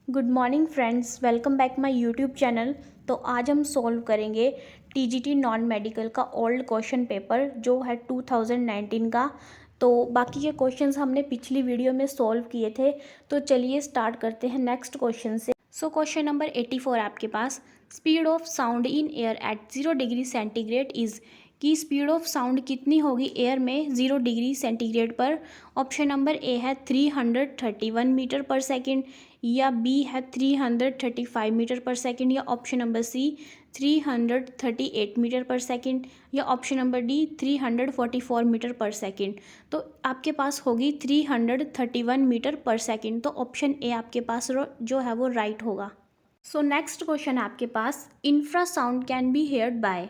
Good morning friends, welcome back my YouTube channel. तो आज हम सॉल्व करेंगे टीजीटी नॉन मेडिकल का ओल्ड क्वेश्चन पेपर जो है 2019 का। तो बाकी के क्वेश्चंस हमने पिछली वीडियो में सॉल्व किए थे। तो चलिए स्टार्ट करते हैं नेक्स्ट क्वेश्चन से। सो क्वेश्चन नंबर 84 आपके पास, speed of sound in air at 0 degree centigrade is, की स्पीड ऑफ साउंड कितनी होगी एयर में 0 डिग्री सेंटीग्रेड पर। ऑप्शन नंबर ए है 331 मीटर पर सेकेंड, या बी है 335 मीटर पर सेकेंड, या ऑप्शन नंबर सी 338 मीटर पर सेकेंड, या ऑप्शन नंबर डी 344 मीटर पर सेकेंड। तो आपके पास होगी 331 मीटर पर सेकेंड। तो ऑप्शन ए आपके पास जो है वो राइट होगा। सो नेक्स्ट क्वेश्चन है आपके पास, infrasound can be heard by,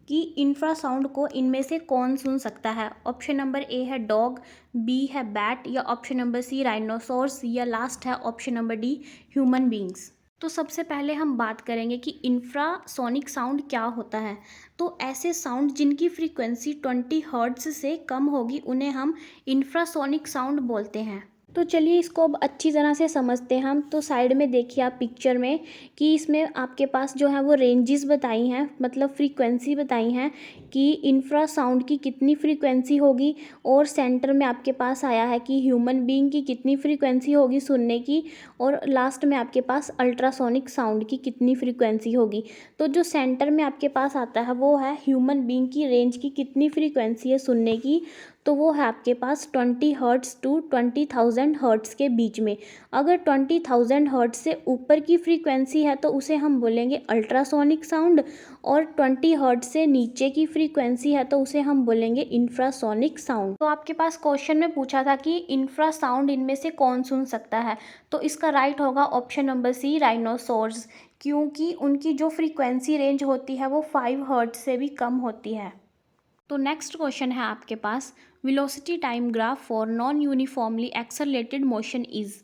कि इंफ्रासाउंड को इनमें से कौन सुन सकता है। ऑप्शन नंबर ए है डॉग, बी है बैट, या ऑप्शन नंबर सी राइनोसोर्स, या लास्ट है option number D human beings. तो सबसे पहले हम बात करेंगे कि इंफ्रासोनिक साउंड क्या होता है। तो ऐसे साउंड जिनकी फ्रीक्वेंसी 20 हर्ट्ज से कम होगी उन्हें हम इंफ्रासोनिक साउंड बोलते हैं। तो चलिए इसको अब अच्छी तरह से समझते हैं हम। तो साइड में देखिए आप पिक्चर में कि इसमें आपके पास जो है वो रेंजेस बताई हैं, मतलब फ्रीक्वेंसी बताई हैं कि इंफ्रासाउंड की कितनी फ्रीक्वेंसी होगी, और सेंटर में आपके पास आया है कि ह्यूमन बीइंग की कितनी फ्रीक्वेंसी होगी सुनने की, और लास्ट में आपके पास अल्ट्रासोनिक साउंड की कितनी फ्रीक्वेंसी होगी। तो जो सेंटर में आपके पास आता है वो है ह्यूमन बीइंग की रेंज की कितनी फ्रीक्वेंसी है सुनने की। तो वो है आपके पास 20 हर्ट्स टू 20,000 हर्ट्स के बीच में। अगर 20,000 हर्ट्स से ऊपर की फ्रीक्वेंसी है तो उसे हम बोलेंगे अल्ट्रासोनिक साउंड, और 20 हर्ट्स से नीचे की फ्रीक्वेंसी है तो उसे हम बोलेंगे इंफ्रासोनिक साउंड। तो आपके पास क्वेश्चन में पूछा था कि इंफ्रासाउंड इनमें से कौन सुन सकता है। तो इसका राइट होगा ऑप्शन नंबर सी राइनोसोर्स, क्योंकि उनकी जो फ्रीक्वेंसी रेंज होती है वो 5 हर्ट्स से भी कम होती है। तो नेक्स्ट क्वेश्चन है आपके पास, velocity time graph for non uniformly accelerated motion is,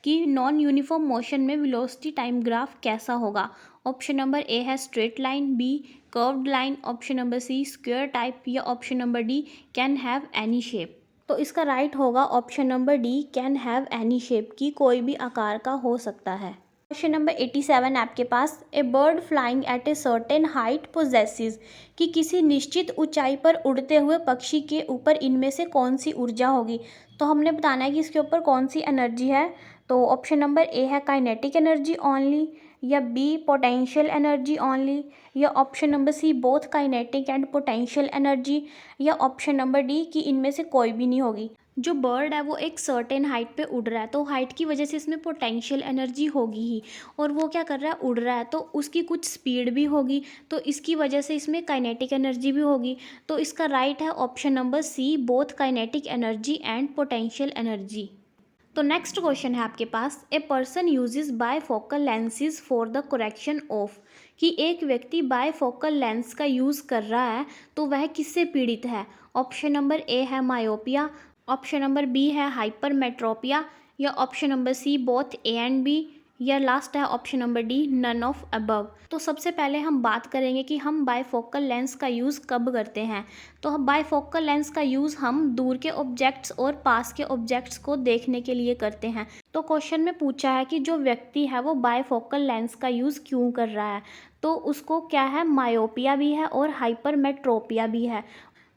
कि नॉन यूनिफॉर्म मोशन में वेलोसिटी टाइम ग्राफ कैसा होगा। ऑप्शन नंबर ए है straight line, B curved line, option number C square type, या option number D can have any shape. तो इसका right होगा option number D can have any shape, की कोई भी आकार का हो सकता है। क्वेश्चन नंबर 87 आपके पास, a bird flying at a certain height possesses, कि किसी निश्चित ऊंचाई पर उड़ते हुए पक्षी के ऊपर इनमें से कौन सी ऊर्जा होगी। तो हमने बताना है कि इसके ऊपर कौन सी एनर्जी है। तो ऑप्शन नंबर ए है काइनेटिक एनर्जी ओनली, या बी पोटेंशियल एनर्जी ओनली, या option number C both kinetic and potential energy, या ऑप्शन नंबर डी कि इनमें से कोई भी नहीं होगी। जो बर्ड है वो एक सर्टेन हाइट पे उड़ रहा है, तो हाइट की वजह से इसमें पोटेंशियल एनर्जी होगी ही, और वो क्या कर रहा है, उड़ रहा है, तो उसकी कुछ स्पीड भी होगी, तो इसकी वजह से इसमें काइनेटिक एनर्जी भी होगी। तो इसका राइट है option number C both kinetic energy and potential energy. तो नेक्स्ट क्वेश्चन है आपके पास, a person uses bifocal lenses for the correction of, कि एक व्यक्ति बायफोकल लेंस का यूज़ कर रहा है तो वह किससे पीड़ित है। ऑप्शन नंबर ए है मायोपिया, ऑप्शन नंबर बी है हाइपरमेट्रोपिया, या option number C both A and B, या लास्ट है option number D none of above. तो सबसे पहले हम बात करेंगे कि हम बायफोकल लेंस का यूज़ कब करते हैं। तो हम बायफोकल लेंस का यूज़ हम दूर के ऑब्जेक्ट्स और पास के ऑब्जेक्ट्स को देखने के लिए करते हैं। तो क्वेश्चन में पूछा है कि जो व्यक्ति है वो बायफोकल लेंस का यूज़ क्यों कर रहा है। तो उसको क्या है, मायोपिया भी है और हाइपरमेट्रोपिया भी है।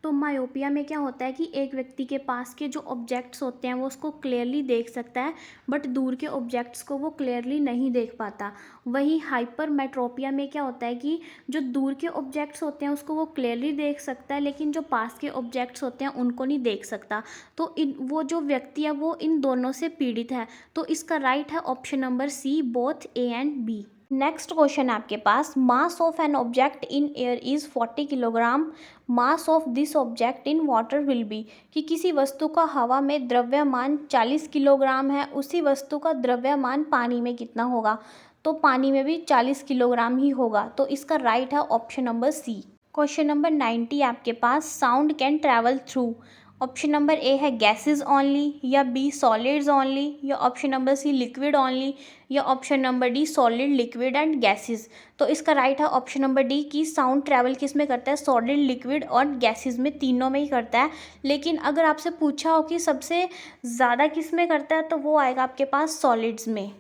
तो मायोपिया में क्या होता है कि एक व्यक्ति के पास के जो ऑब्जेक्ट्स होते हैं वो उसको क्लियरली देख सकता है, बट दूर के ऑब्जेक्ट्स को वो क्लियरली नहीं देख पाता। वहीं हाइपरमेट्रोपिया में क्या होता है कि जो दूर के ऑब्जेक्ट्स होते हैं उसको वो क्लियरली देख सकता है, लेकिन जो पास के ऑब्जेक्ट्स होते हैं उनको नहीं देख सकता। तो वो जो व्यक्ति है वो इन दोनों से पीड़ित है। तो इसका राइट है option number C both A and B. Next question है आपके पास, mass of an object in air is 40 kilogram, mass of this object in water will be, कि किसी वस्तु का हवा में द्रव्यमान 40 किलोग्राम है, उसी वस्तु का द्रव्यमान पानी में कितना होगा। तो पानी में भी 40 किलोग्राम ही होगा। तो इसका राइट है option number C. Question number 90 आपके पास, sound can travel through, option number A है गैसेज ओनली, या बी सॉलिड्स ओनली, या option number C liquid only, या option number D solid liquid and gases. तो इसका राइट है ऑप्शन नंबर डी कि साउंड ट्रैवल किस में करता है, सॉलिड लिक्विड और गैसेज में, तीनों में ही करता है। लेकिन अगर आपसे पूछा हो कि सबसे ज़्यादा किस में करता है तो वो आएगा आपके पास सॉलिड्स में।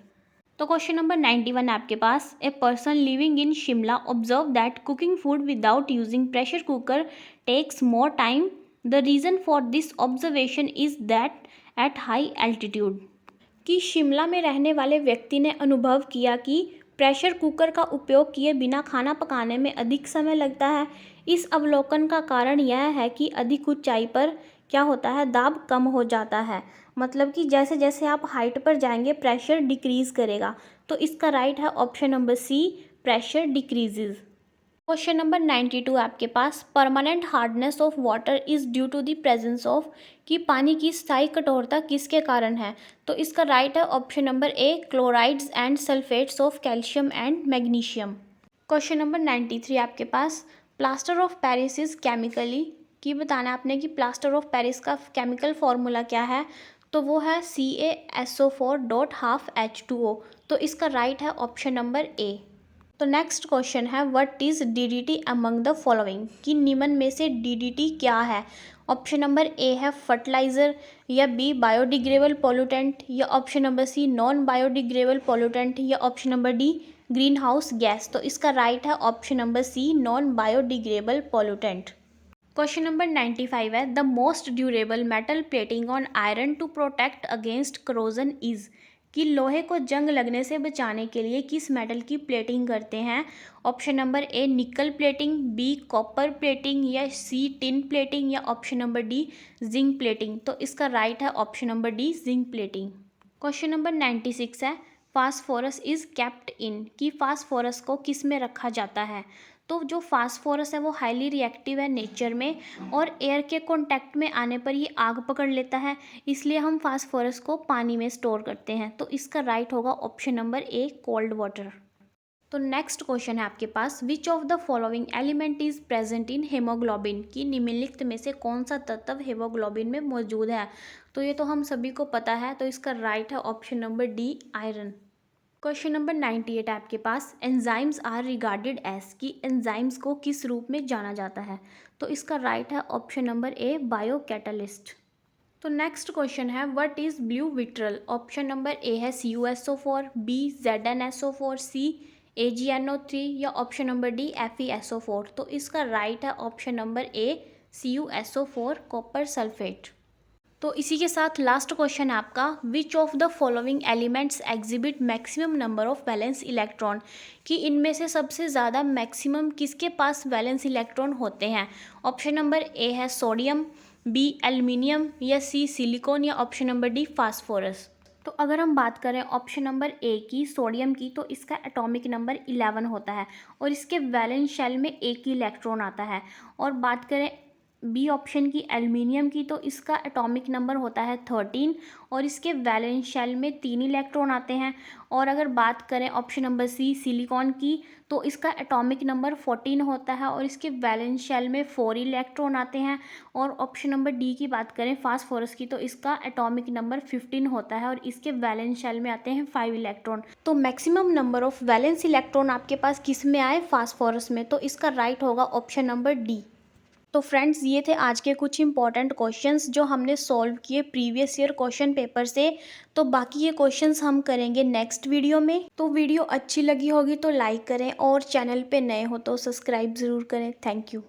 तो क्वेश्चन नंबर 91 है आपके पास। A person living in Shimla observe that cooking food without using pressure cooker takes more time. The reason for this observation is that at high altitude. कि शिमला में रहने वाले व्यक्ति ने अनुभव किया कि प्रेशर कुकर का उपयोग किए बिना खाना पकाने में अधिक समय लगता है। इस अवलोकन का कारण यह है कि अधिक ऊंचाई पर क्या होता है, दाब कम हो जाता है। मतलब कि जैसे जैसे आप हाइट पर जाएंगे प्रेशर डिक्रीज करेगा। तो इसका राइट है option number C, pressure decreases. Question number 92 आपके पास। Permanent hardness of water is due to the presence of. कि पानी की स्थायी कठोरता किसके कारण है। तो इसका राइट है option number A, chlorides and sulphates of calcium and magnesium. Question number 93 आपके पास। Plaster of Paris is chemically. कि बताना आपने कि प्लास्टर ऑफ पेरिस का केमिकल फॉर्मूला क्या है। तो वो है CaSO4.12H2O। तो इसका राइट है ऑप्शन नंबर ए। तो नेक्स्ट क्वेश्चन है what is DDT among the following. कि निम्न में से DDT क्या है। ऑप्शन नंबर ए है फर्टिलाइजर, या बी बायोडिग्रेडेबल पोल्यूटेंट, या option number C non biodegradable pollutant, या option number D green house gas. तो इसका राइट है option number C, non biodegradable pollutant. Question number 95 है the most durable metal plating on iron to protect against corrosion is. कि लोहे को जंग लगने से बचाने के लिए किस मेटल की प्लेटिंग करते हैं। ऑप्शन नंबर ए निकल प्लेटिंग, बी कॉपर प्लेटिंग, या सी टिन प्लेटिंग, या option number D zinc plating. तो इसका राइट है option number D, zinc plating. Question number 96 है फास्फोरस इज केप्ट इन। कि फास्फोरस को किस में रखा जाता है। तो जो फास्फोरस है वो हाईली रिएक्टिव है नेचर में, और एयर के कांटेक्ट में आने पर ये आग पकड़ लेता है, इसलिए हम फास्फोरस को पानी में स्टोर करते हैं। तो इसका राइट होगा option number A, cold water. तो नेक्स्ट क्वेश्चन है आपके पास। Which of the following element is present in haemoglobin. की निम्नलिखित में से कौन सा तत्व हेमोग्लोबिन में मौजूद है। तो ये तो हम सभी को पता है। तो इसका राइट है option number D, iron. Question number 98 है आपके पास। Enzymes are regarded as. कि एंजाइम्स को किस रूप में जाना जाता है। तो इसका राइट है ऑप्शन नंबर ए, बायो कैटलिस्ट। तो नेक्स्ट क्वेश्चन है what is blue vitriol. Option number A है CuSO4, बी ZnSO4, सी AgNO3, या ऑप्शन नंबर डी FeSO4। तो इसका राइट है ऑप्शन नंबर ए, CuSO4, कॉपर सल्फेट। तो इसी के साथ लास्ट क्वेश्चन है आपका। विच of the following elements exhibit maximum number of valence electron. कि इनमें से सबसे ज़्यादा मैक्सिमम किसके पास वैलेंस इलेक्ट्रॉन होते हैं। ऑप्शन नंबर ए है सोडियम, बी एल्युमिनियम, या सी सिलिकॉन, या ऑप्शन नंबर डी फास्फोरस। तो अगर हम बात करें ऑप्शन नंबर ए की, सोडियम की, तो इसका एटॉमिक नंबर 11 होता है, और इसके वैलेंस शेल में एक ही इलेक्ट्रॉन आता है। और बात करें बी ऑप्शन की, एल्युमिनियम की, तो इसका एटॉमिक नंबर होता है 13, और इसके वैलेंस शेल में 3 इलेक्ट्रॉन आते हैं। और अगर बात करें ऑप्शन नंबर सी सिलिकॉन की, तो इसका एटॉमिक नंबर 14 होता है, और इसके वैलेंस शेल में 4 इलेक्ट्रॉन आते हैं। और ऑप्शन नंबर डी की बात करें फास्फोरस की, तो इसका एटॉमिक नंबर 15 होता है, और इसके वैलेंस शेल में आते हैं 5 इलेक्ट्रॉन। तो maximum number of valence electron आपके पास किस में आए, फास्फोरस में। तो इसका राइट होगा ऑप्शन नंबर डी। तो फ्रेंड्स ये थे आज के कुछ इंपॉर्टेंट क्वेश्चंस जो हमने सॉल्व किए प्रीवियस ईयर क्वेश्चन पेपर से। तो बाकी ये क्वेश्चंस हम करेंगे नेक्स्ट वीडियो में। तो वीडियो अच्छी लगी होगी तो लाइक करें, और चैनल पे नए हो तो सब्सक्राइब ज़रूर करें। Thank you.